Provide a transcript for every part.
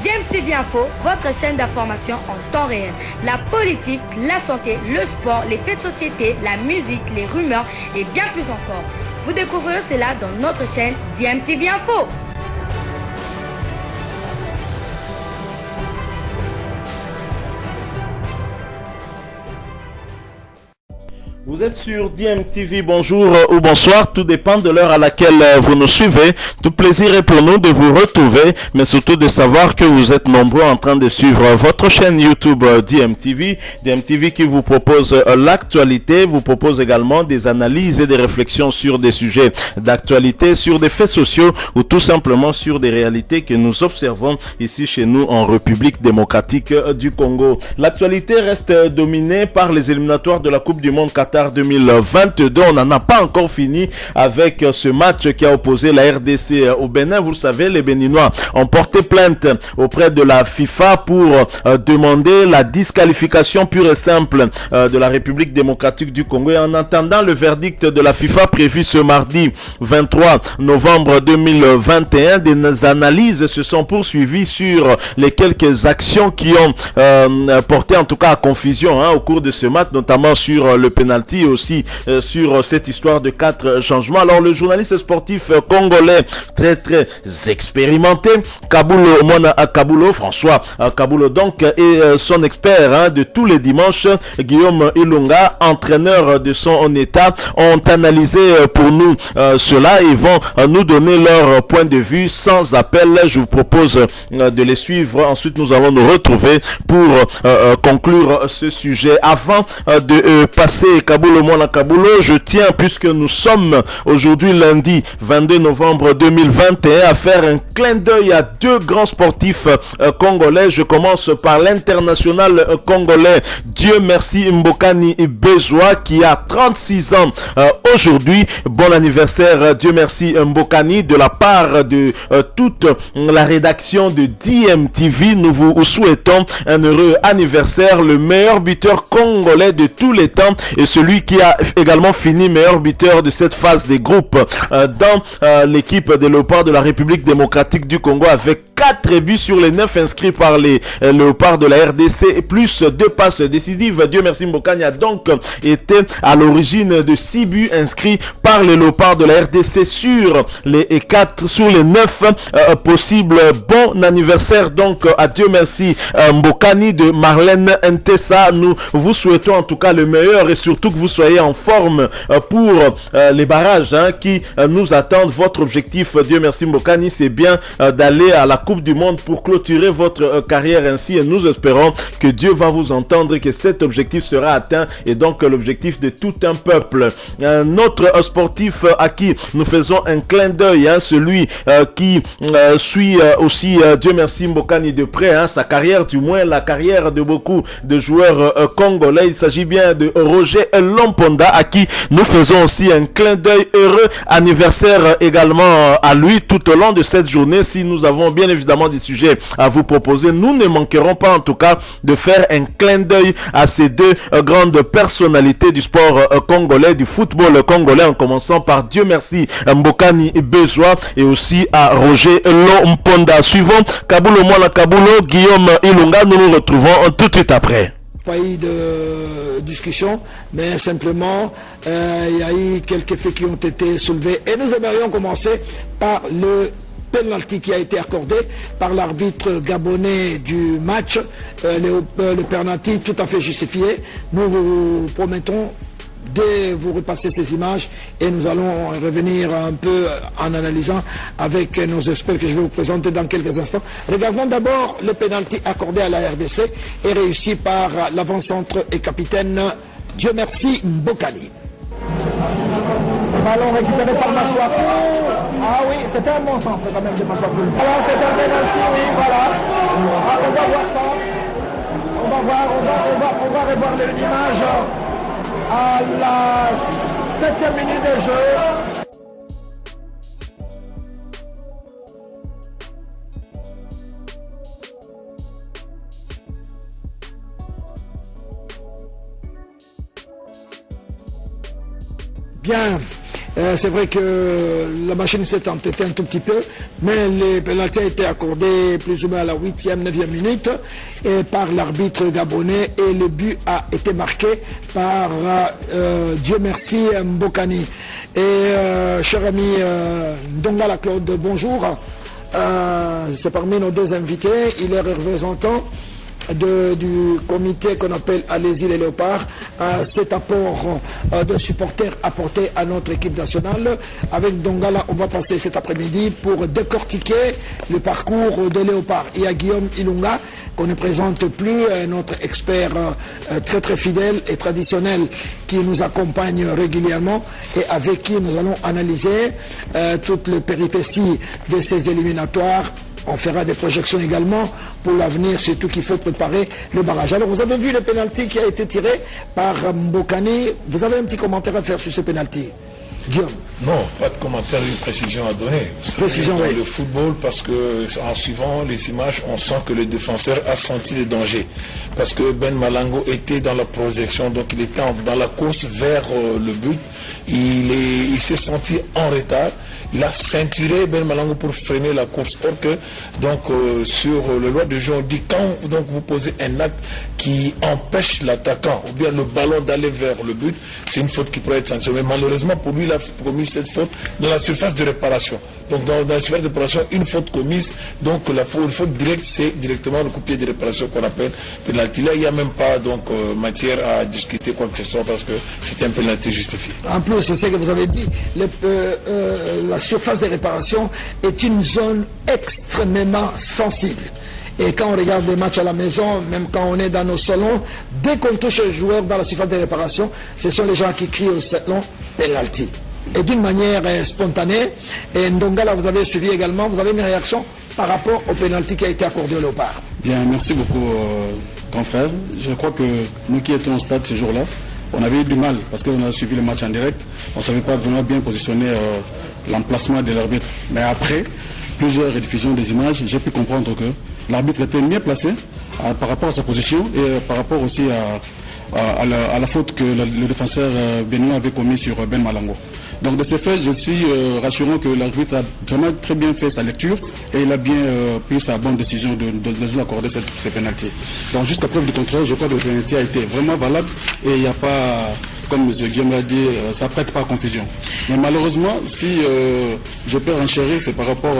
DMTV Info, votre chaîne d'information en temps réel. La politique, la santé, le sport, les faits de société, la musique, les rumeurs et bien plus encore. Vous découvrirez cela dans notre chaîne DMTV Info. Vous êtes sur DMTV, bonjour ou bonsoir, tout dépend de l'heure à laquelle vous nous suivez. Tout plaisir est pour nous de vous retrouver, mais surtout de savoir que vous êtes nombreux en train de suivre votre chaîne YouTube DMTV. DMTV qui vous propose l'actualité, vous propose également des analyses et des réflexions sur des sujets d'actualité, sur des faits sociaux ou tout simplement sur des réalités que nous observons ici chez nous en République démocratique du Congo. L'actualité reste dominée par les éliminatoires de la Coupe du Monde Qatar 2022. On n'en a pas encore fini avec ce match qui a opposé la RDC au Bénin. Vous le savez, les Béninois ont porté plainte auprès de la FIFA pour demander la disqualification pure et simple de la République démocratique du Congo. Et en attendant le verdict de la FIFA prévu ce mardi 23 novembre 2021, des analyses se sont poursuivies sur les quelques actions qui ont porté en tout cas à confusion au cours de ce match, notamment sur le penalty, aussi sur cette histoire de 4 changements. Alors le journaliste sportif congolais très expérimenté, François Kabulo donc, et son expert de tous les dimanches, Guillaume Ilunga, entraîneur de son état, ont analysé pour nous cela et vont nous donner leur point de vue sans appel. Je vous propose de les suivre. Ensuite nous allons nous retrouver pour conclure ce sujet. Avant de passer Kabulo, je tiens, puisque nous sommes aujourd'hui lundi 22 novembre 2021, à faire un clin d'œil à deux grands sportifs congolais. Je commence par l'international congolais Dieu merci Mbokani Bezwa qui a 36 ans aujourd'hui. Bon anniversaire Dieu merci Mbokani de la part de toute la rédaction de DMTV. Nous vous souhaitons un heureux anniversaire, le meilleur buteur congolais de tous les temps et celui qui a également fini meilleur buteur de cette phase des groupes dans l'équipe des Léopards de la République démocratique du Congo, avec 4 buts sur les 9 inscrits par les Léopards de la RDC, plus 2 passes décisives. Dieu merci Mbokani a donc été à l'origine de 6 buts inscrits par les Léopards de la RDC sur les 4 sur les 9 possibles. Bon anniversaire donc à Dieu merci Mbokani de Marlène Ntessa. Nous vous souhaitons en tout cas le meilleur et surtout que vous soyez en forme pour les barrages qui nous attendent. Votre objectif, Dieu merci Mbokani, c'est bien d'aller à la Coupe du Monde pour clôturer votre carrière ainsi, et nous espérons que Dieu va vous entendre et que cet objectif sera atteint, et donc l'objectif de tout un peuple. Un autre sportif à qui nous faisons un clin d'œil, celui qui suit aussi Dieu merci Mbokani de près, sa carrière, du moins la carrière de beaucoup de joueurs congolais. Il s'agit bien de Roger Lomponda à qui nous faisons aussi un clin d'œil. Heureux anniversaire également à lui tout au long de cette journée. Si nous avons bien évidemment des sujets à vous proposer, nous ne manquerons pas en tout cas de faire un clin d'œil à ces deux grandes personnalités du sport congolais, du football congolais, en commençant par Dieu merci Mbokani Bezwa et aussi à Roger Lomponda. Suivons Kabulo Guillaume Ilunga, nous nous retrouvons tout de suite après. Pas eu de discussion, mais simplement il y a eu quelques faits qui ont été soulevés et nous aimerions commencer par le penalty qui a été accordé par l'arbitre gabonais du match, le penalty tout à fait justifié. Nous vous promettons de vous repasser ces images et nous allons revenir un peu en analysant avec nos experts que je vais vous présenter dans quelques instants. Regardons d'abord le penalty accordé à la RDC et réussi par l'avant-centre et capitaine Dieu merci Mbokani. Ballon récupéré par Maswaku. Ah oui, c'était un bon centre quand même de Maswaku. Voilà, c'est un penalty, oui, voilà. On va voir ça. On va revoir l'image à la 7e minute de jeu. Bien, C'est vrai que la machine s'est entêtée un tout petit peu, mais les pénalty a été accordé plus ou moins à la 8e, 9e minute et par l'arbitre gabonais, et le but a été marqué par Dieu merci Mbokani. Et cher ami Ndongala Claude, bonjour. C'est parmi nos deux invités, il est représentant du comité qu'on appelle Allez-y les Léopards, cet apport de supporters apporté à notre équipe nationale. Avec Dongala, on va passer cet après-midi pour décortiquer le parcours des Léopards. Il y a Guillaume Ilunga, qu'on ne présente plus, notre expert très très fidèle et traditionnel qui nous accompagne régulièrement et avec qui nous allons analyser toutes les péripéties de ces éliminatoires. On fera des projections également pour l'avenir, surtout qu'il faut préparer le barrage. Alors, vous avez vu le pénalty qui a été tiré par Mbokani. Vous avez un petit commentaire à faire sur ce pénalty, Guillaume? Non, pas de commentaire, une précision à donner. Précision, dans oui. le football, parce que en suivant les images, on sent que le défenseur a senti le danger. Parce que Ben Malango était dans la projection, donc il était dans la course vers le but. Il s'est senti en retard. Il a ceinturé Ben Malango pour freiner la course. Or que, donc, sur le loi de jeu, on dit quand donc, vous posez un acte qui empêche l'attaquant ou bien le ballon d'aller vers le but, c'est une faute qui pourrait être sanctionnée. Mais malheureusement, pour lui, il a commis cette faute dans la surface de réparation. Donc, dans la surface de réparation, une faute commise, donc la faute directe, c'est directement le coup de pied de réparation qu'on appelle pénalty. Là, il n'y a même pas donc matière à discuter quoi que ce soit parce que c'est un pénalty justifié. En plus, c'est ce que vous avez dit, la surface de réparation est une zone extrêmement sensible. Et quand on regarde des matchs à la maison, même quand on est dans nos salons, dès qu'on touche un joueur dans la surface de réparation, ce sont les gens qui crient au salon penalty. Et d'une manière spontanée. Et Ndongala, vous avez suivi également, vous avez une réaction par rapport au penalty qui a été accordé au Léopard. Bien, merci beaucoup, grand frère. Je crois que nous qui étions au stade ce jour-là, on avait eu du mal parce qu'on a suivi le match en direct. On ne savait pas vraiment bien positionner l'emplacement de l'arbitre. Mais après plusieurs rediffusions des images, j'ai pu comprendre que l'arbitre était mieux placé par rapport à sa position et par rapport aussi à la faute que le défenseur béninois avait commis sur Ben Malango. Donc de ce fait, je suis rassurant que l'arbitre a vraiment très bien fait sa lecture et il a bien pris sa bonne décision de nous accorder ces pénaltys. Donc jusqu'à preuve du contraire, je crois que le pénalty a été vraiment valable et il n'y a pas, comme M. Guillaume l'a dit, ça ne prête pas à confusion. Mais malheureusement, si je peux enchérir, c'est par rapport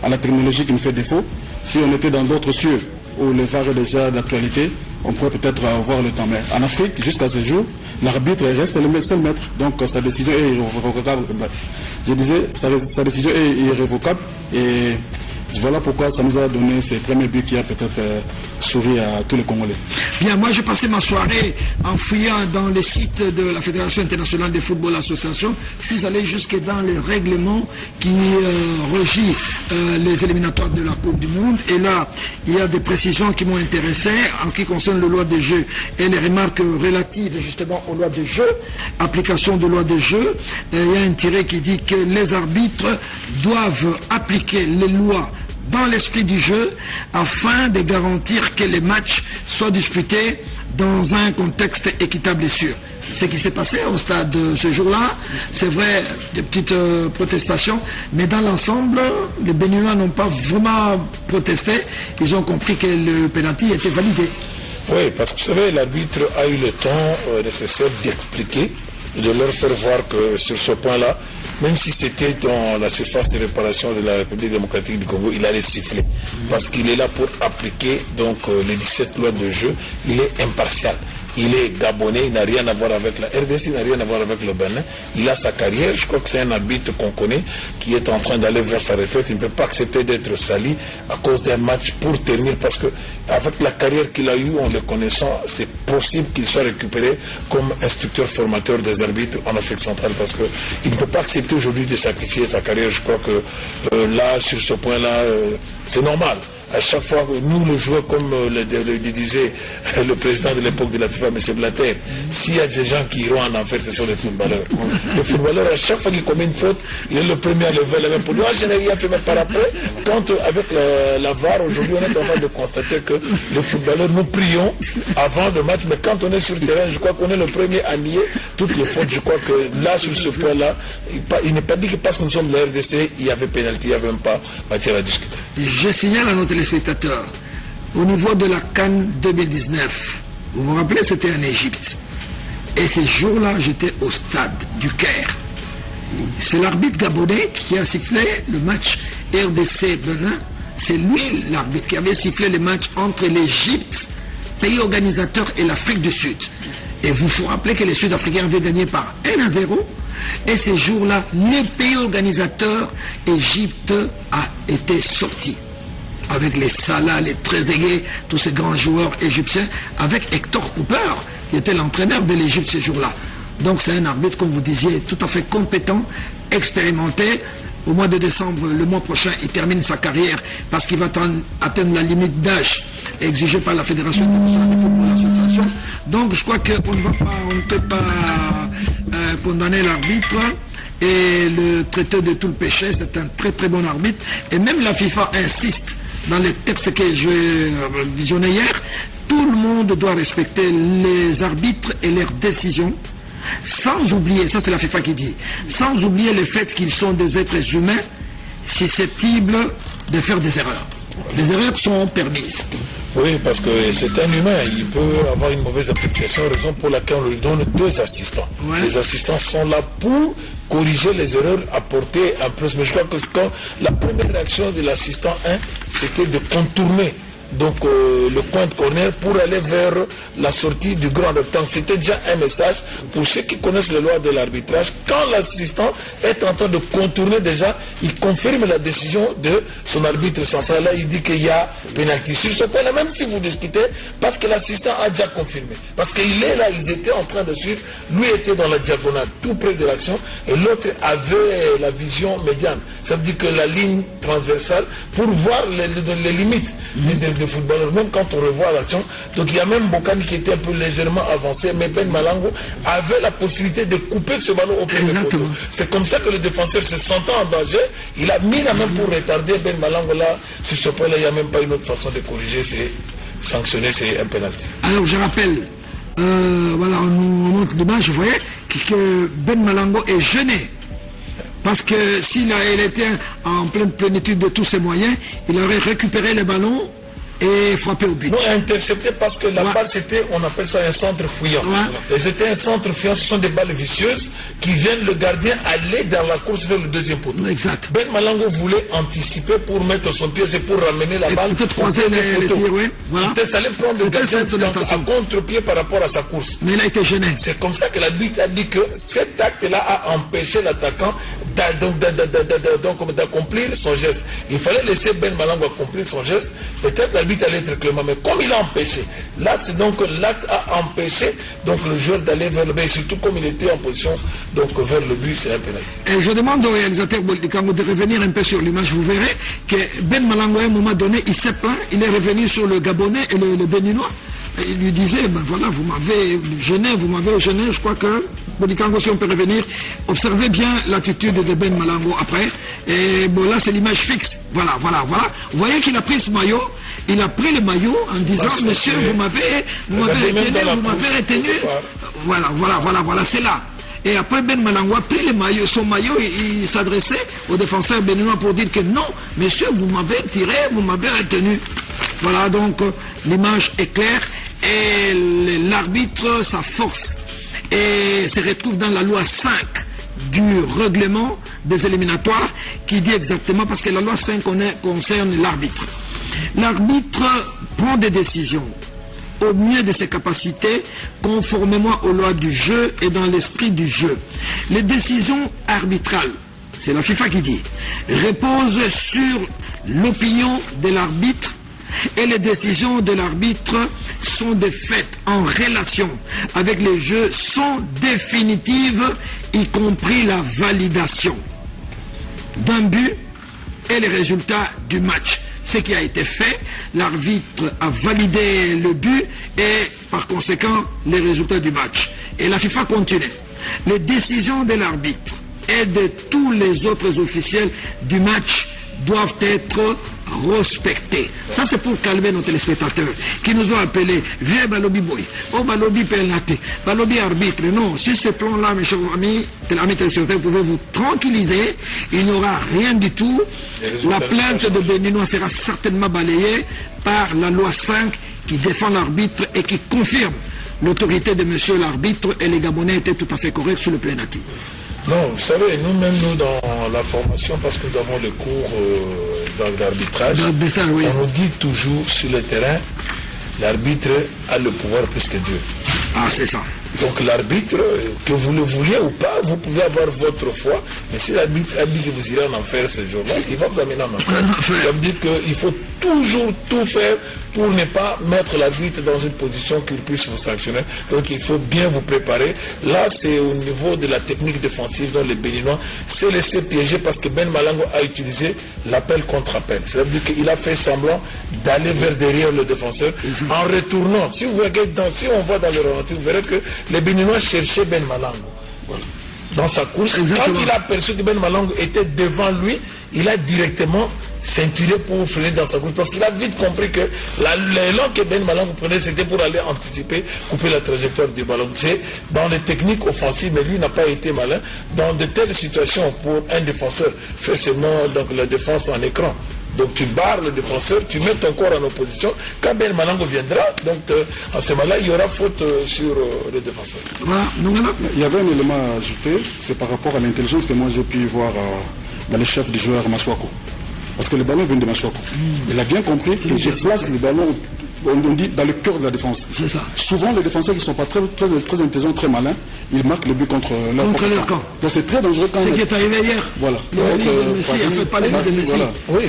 à la technologie qui nous fait défaut. Si on était dans d'autres cieux où le VAR est déjà d'actualité, on pourrait peut-être avoir le temps. Mais en Afrique, jusqu'à ce jour, l'arbitre reste le seul maître. Donc sa décision est irrévocable. Je disais, sa décision est irrévocable. Et voilà pourquoi ça nous a donné ces premiers buts qui a peut-être souri à tous les Congolais. Bien, moi j'ai passé ma soirée en fouillant dans les sites de la Fédération internationale de football association. Je suis allé jusque dans les règlements qui régit les éliminatoires de la Coupe du Monde. Et là, il y a des précisions qui m'ont intéressé en ce qui concerne le loi de jeu et les remarques relatives justement aux lois de jeu, application de loi de jeu. Il y a un tiré qui dit que les arbitres doivent appliquer les lois dans l'esprit du jeu afin de garantir que les matchs soient disputés dans un contexte équitable et sûr. Ce qui s'est passé au stade ce jour-là, c'est vrai, des petites protestations, mais dans l'ensemble, les Béninois n'ont pas vraiment protesté. Ils ont compris que le pénalty était validé. Oui, parce que vous savez, l'arbitre a eu le temps nécessaire d'expliquer, de leur faire voir que sur ce point-là, même si c'était dans la surface de réparation de la République démocratique du Congo, il allait siffler. Parce qu'il est là pour appliquer donc, les 17 lois de jeu. Il est impartial. Il est gabonais, il n'a rien à voir avec la RDC, il n'a rien à voir avec le Bénin. Il a sa carrière, je crois que c'est un arbitre qu'on connaît, qui est en train d'aller vers sa retraite. Il ne peut pas accepter d'être sali à cause d'un match pour tenir, parce que avec la carrière qu'il a eue, en le connaissant, c'est possible qu'il soit récupéré comme instructeur formateur des arbitres en Afrique centrale, parce qu'il ne peut pas accepter aujourd'hui de sacrifier sa carrière. Je crois que là, sur ce point-là, c'est normal. à chaque fois, nous, le joueur, comme le disait le président de l'époque de la FIFA, M. Blatter, s'il y a des gens qui iront en enfer, ce sont les footballeurs. Le footballeur, à chaque fois qu'il commet une faute, il est le premier à lever la main pour dire, je n'ai rien fait, mais par après, quand avec la VAR, aujourd'hui, on est en train de constater que les footballeurs, nous prions avant le match, mais quand on est sur le terrain, je crois qu'on est le premier à nier toutes les fautes. Je crois que là, sur ce point-là, il n'est pas dit que parce que nous sommes la RDC, il y avait pénalty, il n'y avait même pas matière à discuter. Je signale à nos téléspectateurs, au niveau de la CAN 2019, vous vous rappelez, c'était en Égypte. Et ces jours-là, j'étais au stade du Caire. C'est l'arbitre gabonais qui a sifflé le match RDC-Benin. C'est lui, l'arbitre, qui avait sifflé le match entre l'Égypte, pays organisateur, et l'Afrique du Sud. Et vous vous rappelez que les Sud-Africains avaient gagné par 1-0. Et ces jours-là, le pays organisateur, Égypte, a été sorti. Avec les Salah, les Trezeguet, tous ces grands joueurs égyptiens, avec Hector Cooper, qui était l'entraîneur de l'Égypte ces jours-là. Donc c'est un arbitre, comme vous disiez, tout à fait compétent, expérimenté. Au mois de décembre, le mois prochain, il termine sa carrière parce qu'il va atteindre la limite d'âge exigée par la Fédération internationale de football association. Donc je crois qu'on ne peut pas condamner l'arbitre. Et le traité de tout le péché, c'est un très très bon arbitre. Et même la FIFA insiste dans les textes que j'ai visionnés hier, tout le monde doit respecter les arbitres et leurs décisions. Sans oublier, ça c'est la FIFA qui dit, sans oublier le fait qu'ils sont des êtres humains susceptibles de faire des erreurs. Les erreurs sont permises. Oui, parce que c'est un humain, il peut avoir une mauvaise appréciation, raison pour laquelle on lui donne 2 assistants. Ouais. Les assistants sont là pour corriger les erreurs, apporter un plus. Mais je crois que quand la première réaction de l'assistant 1, c'était de contourner donc le coin de corner pour aller vers la sortie du grand rectangle. C'était déjà un message pour ceux qui connaissent les lois de l'arbitrage. Quand l'assistant est en train de contourner déjà, il confirme la décision de son arbitre central. Là, il dit qu'il y a pénalty. Sur ce point-là, même si vous discutez, parce que l'assistant a déjà confirmé. Parce qu'il est là, ils étaient en train de suivre. Lui était dans la diagonale, tout près de l'action, et l'autre avait la vision médiane. Ça veut dire que la ligne transversale, pour voir les limites des footballeurs, même quand on revoit l'action. Donc il y a même Bokani qui était un peu légèrement avancé, mais Ben Malango avait la possibilité de couper ce ballon au premier poteau. C'est comme ça que le défenseur, se sentant en danger, il a mis la main pour retarder Ben Malango. Là, sur ce point-là, il n'y a même pas une autre façon de corriger, c'est sanctionner, c'est un penalty. Alors je rappelle, voilà, on montre l'image, vous voyez, que Ben Malango est gêné. Parce que s'il était en pleine plénitude de tous ses moyens, il aurait récupéré le ballon et frappé au but. Non, intercepté parce que la balle, c'était, on appelle ça un centre fouillant. Et c'était un centre fouillant, ce sont des balles vicieuses qui viennent le gardien aller dans la course vers le deuxième poteau. Exact. Ben Malango voulait anticiper pour mettre son pied, c'est pour ramener la balle. Peut-être croiser les tirs, oui. Voilà. Il allait prendre le gardien à contre-pied par rapport à sa course. Mais il a été gêné. C'est comme ça que l'arbitre a dit que cet acte-là a empêché l'attaquant d'accomplir son geste. Il fallait laisser Ben Malango accomplir son geste. Peut-être l'arbitre allait être clément, mais comme il a empêché, là c'est donc l'acte a empêché donc le joueur d'aller vers le but, surtout comme il était en position donc vers le but, c'est un pénalty. Et je demande au réalisateur Boldikango de revenir un peu sur l'image. Vous verrez que Ben Malango à un moment donné, il s'est plaint, il est revenu sur le Gabonais et le Béninois. Et il lui disait, ben voilà, vous m'avez gêné, je crois que, Bodikango, si on peut revenir, observez bien l'attitude de Ben Malango après, et bon là c'est l'image fixe, voilà. Vous voyez qu'il a pris ce maillot, il a pris le maillot en disant, monsieur, vous m'avez retenu, voilà, c'est là. Et après Ben Malango a pris son maillot, il s'adressait au défenseur béninois pour dire que non, monsieur, vous m'avez tiré, vous m'avez retenu. Voilà, donc l'image est claire et l'arbitre, sa force, et se retrouve dans la loi 5 du règlement des éliminatoires qui dit exactement, parce que la loi 5 concerne l'arbitre. L'arbitre prend des décisions au mieux de ses capacités, conformément aux lois du jeu et dans l'esprit du jeu. Les décisions arbitrales, c'est la FIFA qui dit, reposent sur l'opinion de l'arbitre, et les décisions de l'arbitre sont des faits en relation avec les jeux, sont définitives, y compris la validation d'un but et les résultats du match. ce qui a été fait. L'arbitre a validé le but et par conséquent les résultats du match. Et la FIFA continue. Les décisions de l'arbitre et de tous les autres officiels du match doivent être respectés. Ça, c'est pour calmer nos téléspectateurs qui nous ont appelés. Viens Balobi Boy, oh Balobi penalty, Balobi arbitre. Non, sur ce plan-là, mes chers amis téléspectateurs, vous pouvez vous tranquilliser. Il n'y aura rien du tout. La plainte de Béninois sera certainement balayée par la loi 5 qui défend l'arbitre et qui confirme l'autorité de monsieur l'arbitre, et les Gabonais étaient tout à fait corrects sur le penalty. Non, vous savez, nous-mêmes, nous, dans la formation, parce que nous avons le cours d'arbitrage, oui. On nous dit toujours sur le terrain, l'arbitre a le pouvoir plus que Dieu. Ah, c'est ça. Donc l'arbitre, que vous le vouliez ou pas, vous pouvez avoir votre foi, mais si l'arbitre a dit que vous irez en enfer ce jour-là, il va vous amener en enfer. Ça veut dire qu'il faut toujours tout faire pour ne pas mettre l'arbitre dans une position qu'il puisse vous sanctionner. Donc il faut bien vous préparer. Là, c'est au niveau de la technique défensive dont les Béninois s'est laissé piéger parce que Ben Malango a utilisé l'appel contre appel. Ça veut dire qu'il a fait semblant d'aller vers derrière le défenseur en retournant. Si on voit dans le ralenti, vous verrez que les Béninois cherchaient Ben Malango. Voilà. Dans sa course, quand il a aperçu que Ben Malango était devant lui, il a directement ceinturé pour freiner dans sa course parce qu'il a vite compris que l'élan que Ben Malango prenait, c'était pour aller anticiper, couper la trajectoire du ballon. C'est dans les techniques offensives, mais lui n'a pas été malin. Dans de telles situations, pour un défenseur, fait seulement donc, la défense en écran. Donc tu barres le défenseur, tu mets ton corps en opposition. Quand Ben Malango viendra, donc à ce moment-là, il y aura faute sur le défenseur. Il y avait un élément à ajouter, c'est par rapport à l'intelligence que moi j'ai pu voir dans les chefs du joueur Maswako. Parce que le ballon vient de Maswako. Il a bien compris que je place le ballon, on dit, dans le cœur de la défense. C'est ça. Souvent, les défenseurs qui ne sont pas très intelligents, très malins, ils marquent le but contre leur camp. Donc c'est très dangereux quand même. C'est ce qui est arrivé hier. Voilà. Messi a fait parler de Messi. Voilà. Oui,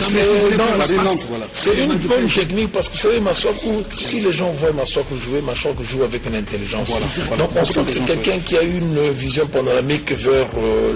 c'est une bonne technique parce que vous savez, Maswako, si les gens voient Maswako joue avec une intelligence. Voilà. Donc on sent que c'est quelqu'un qui a eu une vision panoramique vers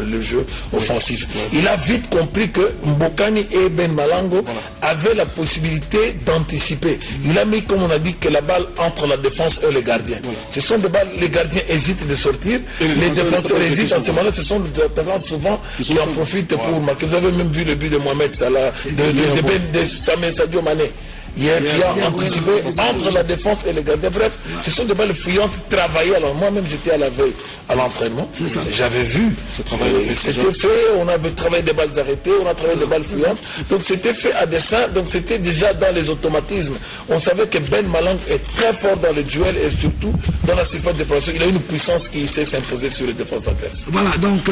le jeu offensif. Il a vite compris que Mbokani et Ben Malango avaient la possibilité d'anticiper. Il a mis, comme on a dit, que la balle entre la défense et les gardiens. Ce sont des balles, les gardiens hésitent de sortir, les défenseurs hésitent. En ce moment-là, ce sont des attaquants souvent qui en profitent pour marquer. Vous avez même vu le but de Mohamed Salah, de Sadio Mané, hier, qui a anticipé entre la défense et les gardiens. Bref, ce sont des balles fuyantes travaillées. Alors moi-même, j'étais à la veille à l'entraînement. J'avais vu ce travail. C'était fait, on avait travaillé des balles arrêtées, on a travaillé des balles fuyantes. Donc c'était fait à dessein, donc c'était déjà dans les automatismes. On savait que Ben Malango est très fort dans le duel et surtout dans la surface de préparation. Il a une puissance qui sait s'imposer sur les défenses adverses. Voilà, donc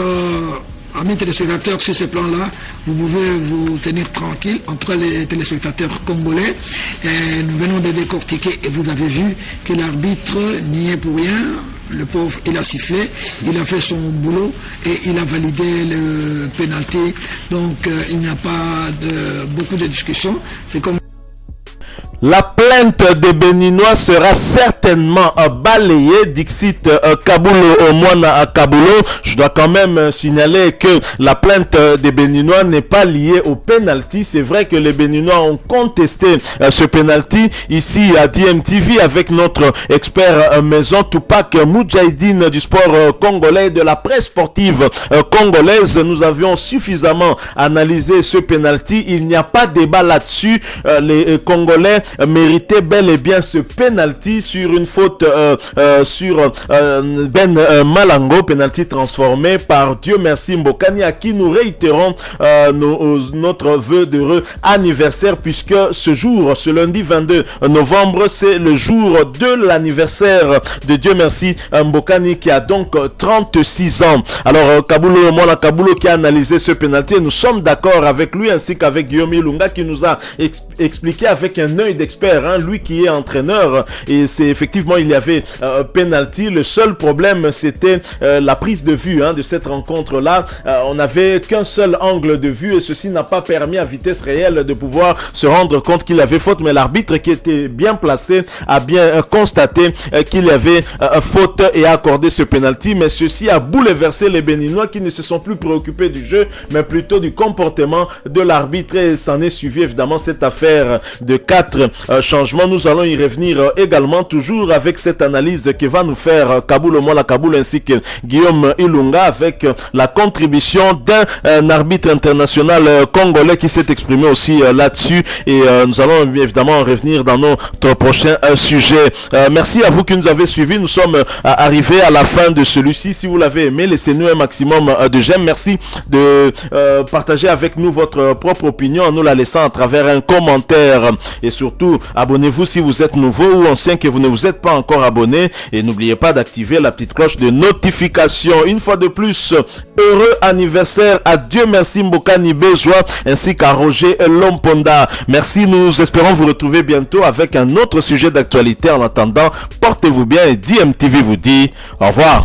amis téléspectateurs, sur ce plan-là, vous pouvez vous tenir tranquille, en tout cas les téléspectateurs congolais. Et nous venons de décortiquer et vous avez vu que l'arbitre n'y est pour rien. Le pauvre, il a sifflé, il a fait son boulot et il a validé le pénalty. Donc il n'y a pas beaucoup de discussions. C'est comme la plainte des Béninois sera certainement balayée, dixit Kabulo Mwana Kabulo. Je dois quand même signaler que la plainte des Béninois n'est pas liée au penalty. C'est vrai que les Béninois ont contesté ce penalty ici à DMTV avec notre expert maison Tupac Moudjahidine du sport congolais, de la presse sportive congolaise. Nous avions suffisamment analysé ce penalty. Il n'y a pas de débat là-dessus. Les Congolais méritait bel et bien ce penalty sur une faute sur Ben Malango, penalty transformé par Dieu merci Mbokani, à qui nous réitérons notre vœu d'heureux anniversaire, puisque ce jour, ce lundi 22 novembre, c'est le jour de l'anniversaire de Dieu merci Mbokani, qui a donc 36 ans. Alors Kabulo Mwana Kabulo qui a analysé ce penalty, et nous sommes d'accord avec lui ainsi qu'avec Guillaume Ilunga qui nous a expliqué avec un œil d'expert, hein, lui qui est entraîneur, et c'est effectivement il y avait penalty. Le seul problème c'était la prise de vue de cette rencontre-là. On n'avait qu'un seul angle de vue et ceci n'a pas permis à vitesse réelle de pouvoir se rendre compte qu'il avait faute, mais l'arbitre qui était bien placé a bien constaté qu'il y avait faute et a accordé ce penalty, mais ceci a bouleversé les Béninois qui ne se sont plus préoccupés du jeu mais plutôt du comportement de l'arbitre, et s'en est suivi évidemment cette affaire de 4 changements. Nous allons y revenir également, toujours avec cette analyse que va nous faire Kaboul Omola Kaboul ainsi que Guillaume Ilunga, avec la contribution d'un arbitre international congolais qui s'est exprimé aussi là-dessus, et nous allons évidemment revenir dans notre prochain sujet. Merci à vous qui nous avez suivis. Nous sommes arrivés à la fin de celui-ci. Si vous l'avez aimé, laissez-nous un maximum de j'aime. Merci de partager avec nous votre propre opinion en nous la laissant à travers un commentaire, et surtout abonnez-vous si vous êtes nouveau ou ancien que vous ne vous êtes pas encore abonné, et n'oubliez pas d'activer la petite cloche de notification. Une fois de plus, heureux anniversaire à Dieu merci Mbokani Bezwa ainsi qu'à Roger Lomponda. Merci, nous espérons vous retrouver bientôt avec un autre sujet d'actualité. En attendant, portez-vous bien et DMTV vous dit au revoir.